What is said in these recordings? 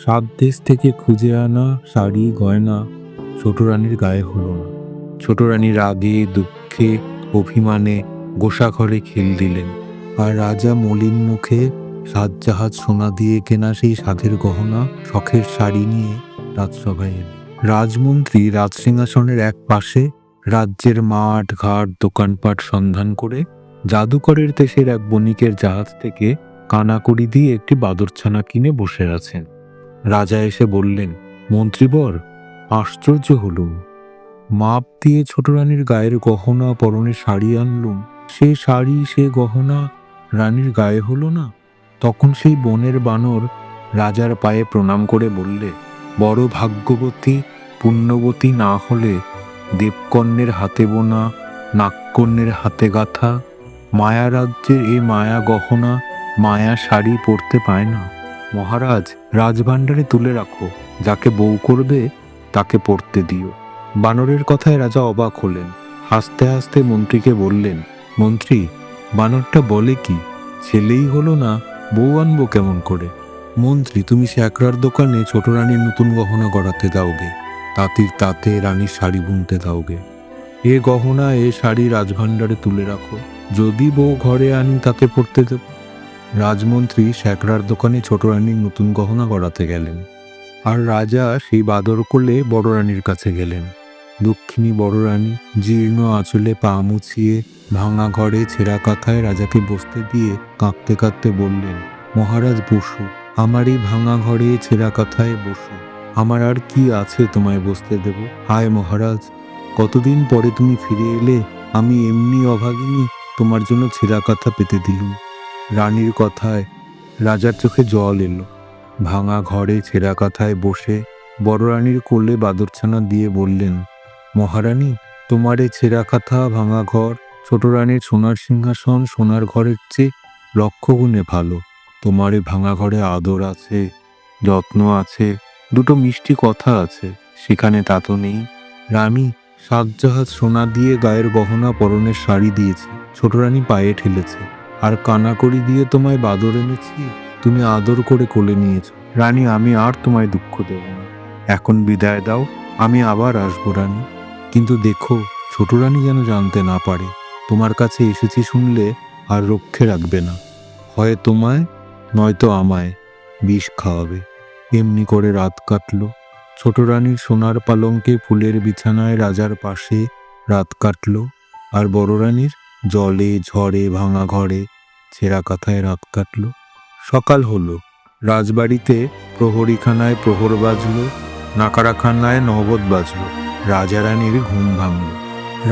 সাত দেশ থেকে খুঁজে আনা শাড়ি গয়না ছোট রানীর গায়ে হলো না। ছোট রানী রাগে দুঃখে অভিমানে গোসাঘরে খিল দিলেন। আর রাজা মলিন মুখে সাতজাহাজ সোনা দিয়ে কেনা সেই সাধের গহনা শখের শাড়ি নিয়ে রাজসভায় এলেন। রাজমন্ত্রী রাজসিংহাসনের এক পাশে রাজ্যের মাঠ ঘাট দোকানপাট সন্ধান করে জাদুকরের দেশের এক বণিকের জাহাজ থেকে কানাকড়ি দিয়ে একটি বাদরছানা কিনে বসে আছেন। রাজা এসে বললেন, মন্ত্রীবর, আশ্চর্য হলুম। মাপ দিয়ে ছোট রানীর গায়ের গহনা পরনের শাড়ি আনলুম, সে শাড়ি সে গহনা রানীর গায়ে হলো না। তখন সেই বনের বানর রাজার পায়ে প্রণাম করে বললে, বড় ভাগ্যবতী পুণ্যবতী না হলে দেবকন্যের হাতে বোনা নাগকন্যের হাতে গাঁথা মায়া রাজ্যের এ মায়া গহনা মায়া শাড়ি পরতে পায় না। মহারাজ, রাজভাণ্ডারে তুলে রাখো, যাকে বউ করবে তাকে পড়তে দিও। বানরের কথায় রাজা অবাক হলেন। হাসতে হাসতে মন্ত্রীকে বললেন, মন্ত্রী, বানরটা বলে কি? ছেলেই হলো না, বউ আনবো কেমন করে? মন্ত্রী, তুমি শ্যাকরার দোকানে ছোট রানীর নতুন গহনা গড়াতে দাওগে, তাঁতির তাঁতে রানীর শাড়ি বুনতে দাওগে। এ গহনা এ শাড়ি রাজভাণ্ডারে তুলে রাখো, যদি বউ ঘরে আনি তাতে পড়তে দেব। রাজমন্ত্রী শ্যাকরার দোকানে ছোট রানীর নতুন গহনা গড়াতে গেলেন। আর রাজা সেই বাদর কোলে বড় রানীর কাছে গেলেন। দক্ষিণী বড় রানী জীর্ণ আঁচলে পা মুছিয়ে ভাঙা ঘরে ছেঁড়া কাঁথায় রাজাকে বসতে দিয়ে কাঁদতে কাঁদতে বললেন, মহারাজ বসু, আমার এই ভাঙা ঘরে ছেঁড়া কাঁথায় বসু, আমার আর কি আছে তোমায় বসতে দেব? হায় মহারাজ, কতদিন পরে তুমি ফিরে এলে, আমি এমনি অভাগিনী তোমার জন্য ছেঁড়া কাঁথা পেতে দিলুম। রানীর কথায় রাজার চোখে জল এলো। ভাঙা ঘরে ছেঁড়া কাঁথায় বসে বড় রানীর কোলে বাদরছানা দিয়ে বললেন, মহারানী, তোমার এ ছেঁড়া কাঁথা ভাঙা ঘর ছোট রানীর সোনার সিংহাসন সোনার ঘরের চেয়ে লক্ষ গুণে ভালো। তোমার এ ভাঙা ঘরে আদর আছে, যত্ন আছে, দুটো মিষ্টি কথা আছে, সেখানে তা তো নেই। রানী, সাতজাহাজ সোনা দিয়ে গায়ের গহনা পরনের শাড়ি দিয়েছি, ছোট রানী পায়ে ঠেলেছে। আর কানাকড়ি দিয়ে তোমায় বাদর এনেছি, তুমি আদর করে কোলে নিয়েছ। রানী, আমি আর তোমায় দুঃখ দেব না, এখন বিদায় দাও, আমি আবার আসবো রানী। কিন্তু দেখো, ছোট রানী যেন জানতে না পারে তোমার কাছে এসেছি শুনলে আর রক্ষে রাখবে না, হয় তোমায় নয়তো আমায় বিষ খাওয়াবে। এমনি করে রাত কাটল। ছোট রানীর সোনার পালঙ্কে ফুলের বিছানায় রাজার পাশে রাত কাটল, আর বড় রানীর জলে ঝড়ে ভাঙা ঘরে ছেঁড়া কাঁথায় রাত কাটল। সকাল হলো। রাজবাড়িতে প্রহরীখানায় প্রহর বাজল, নাকারাখানায় নহবত বাজল। রাজা রানীর ঘুম ভাঙল।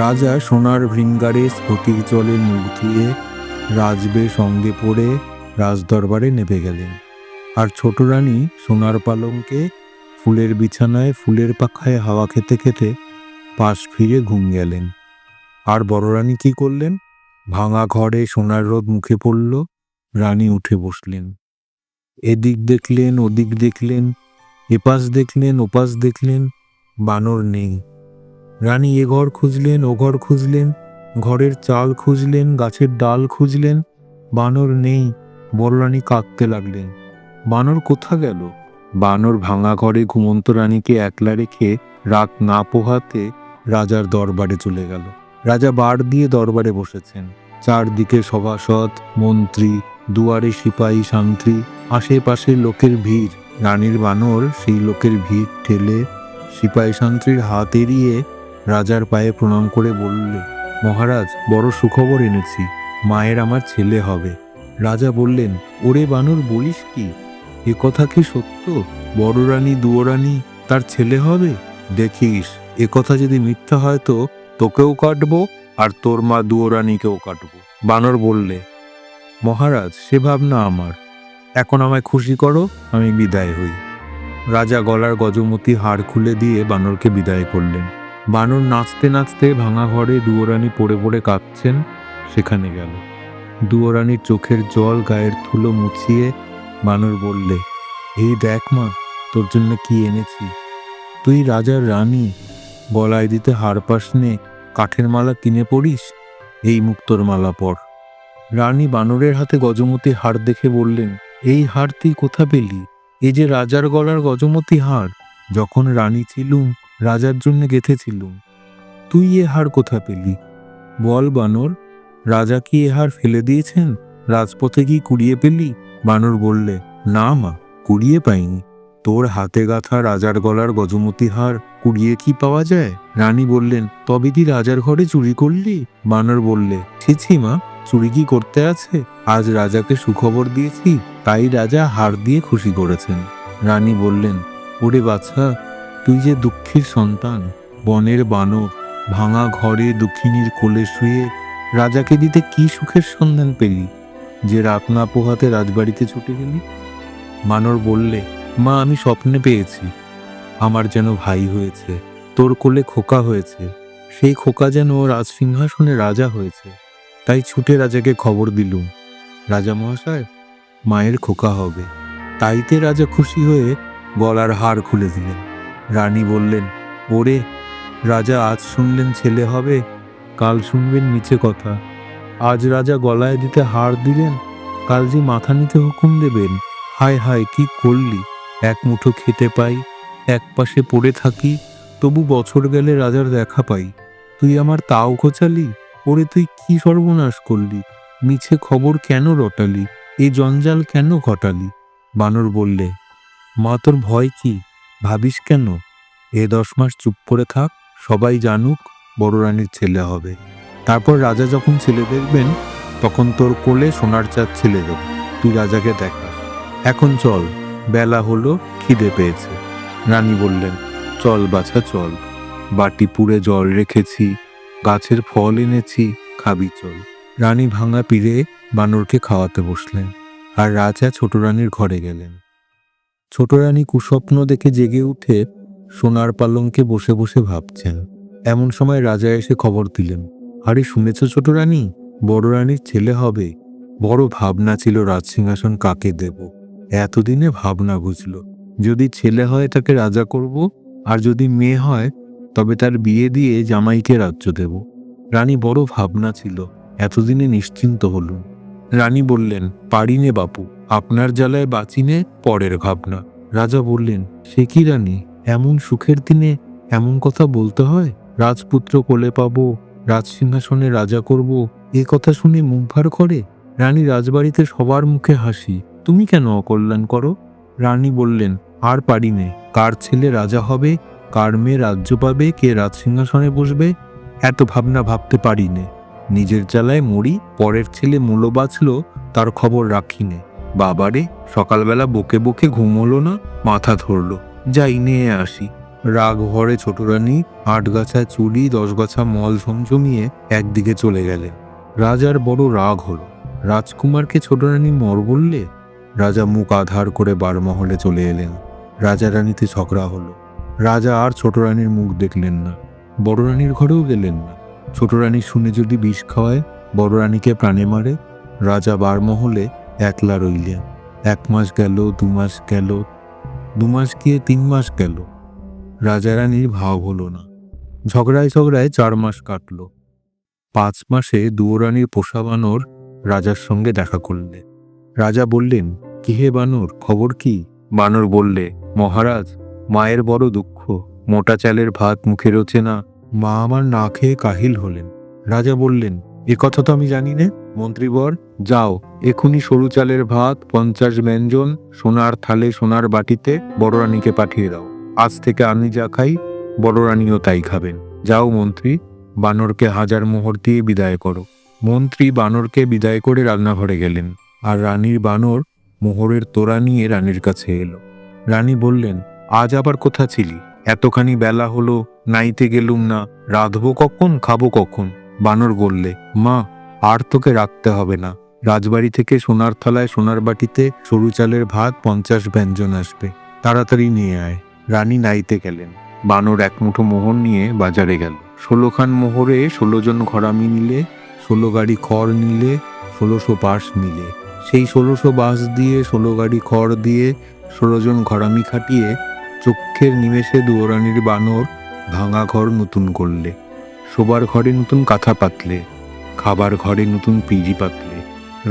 রাজা সোনার ভৃঙ্গারে স্ফটিক জলে মুখ ধুয়ে রাজবে সঙ্গে পড়ে রাজদরবারে নেমে গেলেন। আর ছোট রানী সোনার পালঙ্কে ফুলের বিছানায় ফুলের পাখায় হাওয়া খেতে খেতে পাশ ফিরে ঘুম গেলেন। আর বড় রানী কি করলেন? ভাঙা ঘরে সোনার রোদ মুখে পড়ল। রানী উঠে বসলেন। এদিক দেখলেন ওদিক দেখলেন, এপাশ দেখলেন ওপাশ দেখলেন, বানর নেই। রানী এ ঘর খুঁজলেন ও ঘর খুঁজলেন, ঘরের চাল খুঁজলেন গাছের ডাল খুঁজলেন, বানর নেই। বড় রানী কাঁদতে লাগলেন, বানর কোথা গেল? বানর ভাঙা ঘরে ঘুমন্ত রানীকে একলা রেখে রাত না পোহাতে রাজার দরবারে চলে গেল। রাজা বার দিয়ে দরবারে বসেছেন। চারদিকে সভাসদ মন্ত্রী, দুয়ারে সিপাহী সান্ত্রী, আশেপাশে লোকের ভিড়। রানীর বানর সেই লোকের ভিড় ঠেলে সিপাহী সান্ত্রীর হাত এড়িয়ে রাজার পায়ে প্রণাম করে বললে, মহারাজ, বড় সুখবর এনেছি, মায়ের আমার ছেলে হবে। রাজা বললেন, ওরে বানর, বলিস কি? এ কথা কি সত্য? বড় রানী দুয়োরানী তার ছেলে হবে? দেখিস, এ কথা যদি মিথ্যা হয় তো তোকেও কাটবো আর তোর মা দুয়োরানীকেও কাটবো। বানর বললে, মহারাজ, সে ভাবনা আমার, এখন আমায় খুশি করো, আমি বিদায় হই। রাজা গলার গজমতি হাড় খুলে দিয়ে বানরকে বিদায় করলেন। বানর নাচতে নাচতে ভাঙা ঘরে দুয়োরানী পড়ে পড়ে কাঁদছেন সেখানে গেল। দুয়োরানীর চোখের জল গায়ের ধুলো মুছিয়ে বানর বললে, এই দেখ মা, তোর জন্য কি এনেছি। তুই রাজার রানী, গলায় দিতে হার পাস নে, কাঠের মালা কিনে পড়িস, এই মুক্তোর মালা পর। রানী বানরের হাতে গজমতি হার দেখে বললেন, এই হার তুই কোথা পেলি? এই যে রাজার গলার গজমতি হার, যখন রানী ছিলুম রাজার জন্য গেঁথেছিলুম। তুই এ হার কোথা পেলি? বল বানর, রাজা কি এ হার ফেলে দিয়েছেন? রাজপথে কি কুড়িয়ে পেলি? বানর বললে, না মা, কুড়িয়ে পাইনি। তোর হাতে গাঁথা রাজার গলার গজমতি হার কুড়িয়ে কি পাওয়া যায়? রানী বললেন, তবে কি রাজার ঘরে চুরি করলি? বানর বললে, ছি মা, চুরি কি করতে আছে? আজ রাজাকে সুখবর দিয়েছি, তাই রাজা হার দিয়ে খুশি করেছেন। রানী বললেন, ওরে বাছা, তুই যে দুঃখীর সন্তান, বনের বানর, ভাঙা ঘরে দুঃখিনীর কোলে শুয়ে রাজাকে দিতে কি সুখের সন্ধান পেলি যে রাত না পোহাতে রাজবাড়িতে ছুটে গেলি? বানর বললে, মা, আমি স্বপ্নে পেয়েছি আমার যেন ভাই হয়েছে, তোর কোলে খোকা হয়েছে, সেই খোকা যেন রাজসিংহাসনে রাজা হয়েছে, তাই ছুটে রাজাকে খবর দিলুম, রাজা মহাশয়, মায়ের খোকা হবে। তাইতে রাজা খুশি হয়ে গলার হার খুলে দিলেন। রানী বললেন, ওরে রাজা, আজ শুনলেন ছেলে হবে, কাল শুনবেন মিছে কথা। আজ রাজা গলায় দিতে হার দিলেন, কাল যে মাথা নিতে হুকুম দেবেন। হায় হায়, কি করলি! এক মুঠো খেতে পাই, এক পাশে পড়ে থাকি, তবু বছর গেলে রাজার দেখা পাই। তুই আমার তাও খোঁচালি? ওরে তুই কি সর্বনাশ করলি! মিছে খবর কেন রটালি? এই জঞ্জাল কেন ঘটালি? বানর বললে, মা, তোর ভয় কি? ভাবিস কেন? 10 মাস চুপ করে থাক, সবাই জানুক বড় রানীর ছেলে হবে। তারপর রাজা যখন ছেলে দেখবেন, তখন তোর কোলে সোনার চাঁদ ছেলে দেব, তুই রাজাকে দেখাস। এখন চল, বেলা হলো, খিদে পেয়েছে। রানী বললেন, চল বাছা চল, বাটি পুড়ে জল রেখেছি, গাছের ফল এনেছি, খাবি চল। রানী ভাঙা পিড়ে বানরকে খাওয়াতে বসলেন, আর রাজা ছোট রানীর ঘরে গেলেন। ছোট রানী কুস্বপ্ন দেখে জেগে উঠে সোনার পালঙ্কে বসে বসে ভাবছেন। এমন সময় রাজা এসে খবর দিলেন, আরে শুনেছ ছোট রানী, বড় রানীর ছেলে হবে। বড় ভাবনা ছিল রাজসিংহাসন কাকে দেব। এতদিনে ভাবনা বুঝল, যদি ছেলে হয় তাকে রাজা করব, আর যদি মেয়ে হয় তবে তার বিয়ে দিয়ে জামাইকে রাজ্য দেব। রানী বড় ভাবনা ছিল, এতদিনে নিশ্চিন্ত হলুন। রানী বললেন, পারিনে বাপু, আপনার জ্বালায় বাঁচিনে পরের ভাবনা। রাজা বললেন, সে কি রানী, এমন সুখের দিনে এমন কথা বলতে হয়? রাজপুত্র কোলে পাবো, রাজসিংহাসনে রাজা করব, এ কথা শুনে মুখ ভার করে? রানী রাজবাড়িতে সবার মুখে হাসি, তুমি কেন অকল্যাণ করো? রানী বললেন, আর পারিনে, কার ছেলে রাজা হবে, কার মেয়ে রাজ্য পাবে, কে রাজসিংহাসনে বসবে, এত ভাবনা ভাবতে পারিনে। নিজের জ্বালায় মরি, পরের ছেলে মূলো বাঁচল, তার খবর রাখিনে। বাবারে, সকালবেলা বকে বকে ঘুম হলো না, মাথা ধরলো, যাই নিয়ে আসি। রাগ ভরে ছোট রানী 8 গাছা চুড়ি 10 গাছা মল ঝমঝমিয়ে একদিকে চলে গেলেন। রাজার বড় রাগ হলো। রাজকুমারকে ছোট রানী মর বললে। রাজা মুখ আধার করে বারমহলে চলে এলেন। রাজা রানীতে ঝগড়া হলো। রাজা আর ছোট রানীর মুখ দেখলেন না, বড় রানীর ঘরেও গেলেন না। ছোট রানী শুনে যদি বিষ খাওয়ায়, বড় রানীকে প্রাণে মারে। রাজা বারমহলে একলা রইলেন। 1 মাস গেল, 2 মাস গেল, 2 মাস গিয়ে 3 মাস গেল। রাজা রানীর ভাব হলো না। ঝগড়ায় 4 মাস কাটল। 5 মাসে দুয়োরানীর পোষা বানর রাজার সঙ্গে দেখা করলে। রাজা বললেন, কি হে বানর, খবর কি? বানর বললে, মহারাজ, মায়ের বড় দুঃখ, মোটা চালের ভাত মুখে রোচে না, মা আমার না খেয়ে কাহিল হলেন। রাজা বললেন, এ কথা তো আমি জানি নে। মন্ত্রীবর, যাও এখুনি সরু চালের ভাত 50 ব্যঞ্জন সোনার থালে সোনার বাটিতে বড় রানীকে পাঠিয়ে দাও। আজ থেকে আমি যা খাই বড় রানীও তাই খাবেন। যাও মন্ত্রী, বানরকে 1000 মোহর দিয়ে বিদায় করো। মন্ত্রী বানরকে বিদায় করে রান্নাঘরে গেলেন, আর রানীর বানর মোহরের তোড়া নিয়ে রানীর কাছে এলো। রানী বললেন, আজ আবার কোথা ছিলি? এতখানি বেলা হলো, নাইতে গেলুম না, রাঁধবো কখন, খাবো কখন? বানর বললে, মা, আর তোকে রাখতে হবে না। রাজবাড়ি থেকে সোনার থালায় সোনার বাটিতে সরু চালের ভাত 50 ব্যঞ্জন আসবে, তাড়াতাড়ি নিয়ে আয়। রানী নাইতে গেলেন। বানর 1 মুঠো মোহর নিয়ে বাজারে গেল। 16 খান মোহরে 16 জন ঘরামি নিলে, 16 গাড়ি খড় নিলে, 1600 বাঁশ নিলে। সেই 1600 বাঁশ দিয়ে 16 গাড়ি খড় দিয়ে 16 জন ঘরামি খাটিয়ে চক্ষের নিমেষে দুয়োরানীর বানর ভাঙা ঘর নতুন করলে। শোবার ঘরে নতুন কাঁথা পাতলে, খাবার ঘরে নতুন পিঁড়ি পাতলে।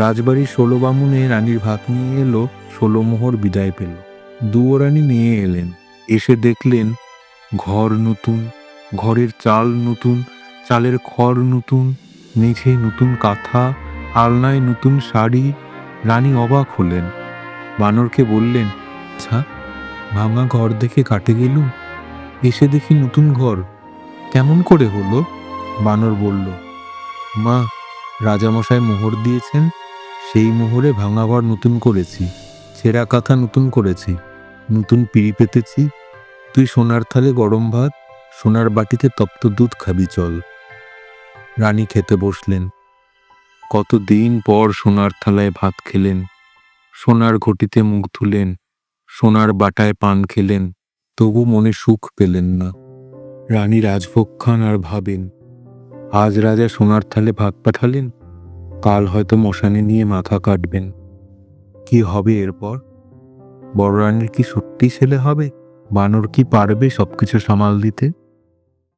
রাজবাড়ির 16 বামুনে রানীর ভাত নিয়ে এলো, 16 মোহর বিদায় পেল। দুয়োরানী নিয়ে এলেন। এসে দেখলেন ঘর নতুন, ঘরের চাল নতুন, চালের খড় নতুন, মেঝে নতুন কাঁথা, আলনায় নতুন শাড়ি। রানী অবাক হলেন। বানরকে বললেন, আচ্ছা, ভাঙা ঘর দেখে কাটে গেলুম, এসে দেখি নতুন ঘর, কেমন করে হলো? বানর বলল, মা, রাজামশাই মোহর দিয়েছেন, সেই মোহরে ভাঙা ঘর নতুন করেছি, ছেঁড়া কাঁথা নতুন করেছি, নতুন পিঁড়ি পেতেছি। তুই সোনার থালে গরম ভাত, সোনার বাটিতে তপ্ত দুধ খাবি, চল। রানী খেতে বসলেন। কতদিন পর সোনার থালায় ভাত খেলেন, সোনার ঘটিতে মুখ ধুলেন, সোনার বাটায় পান খেলেন, তবু মনে সুখ পেলেন না। রানী রাজভোগ খান আর ভাবেন, আজ রাজা সোনার থালে ভাত পাঠালেন, কাল হয়তো মশানে নিয়ে মাথা কাটবেন। কি হবে এরপর? বড় রানীর কি সত্যি ছেলে হবে? বানর কি পারবে সবকিছু সামাল দিতে?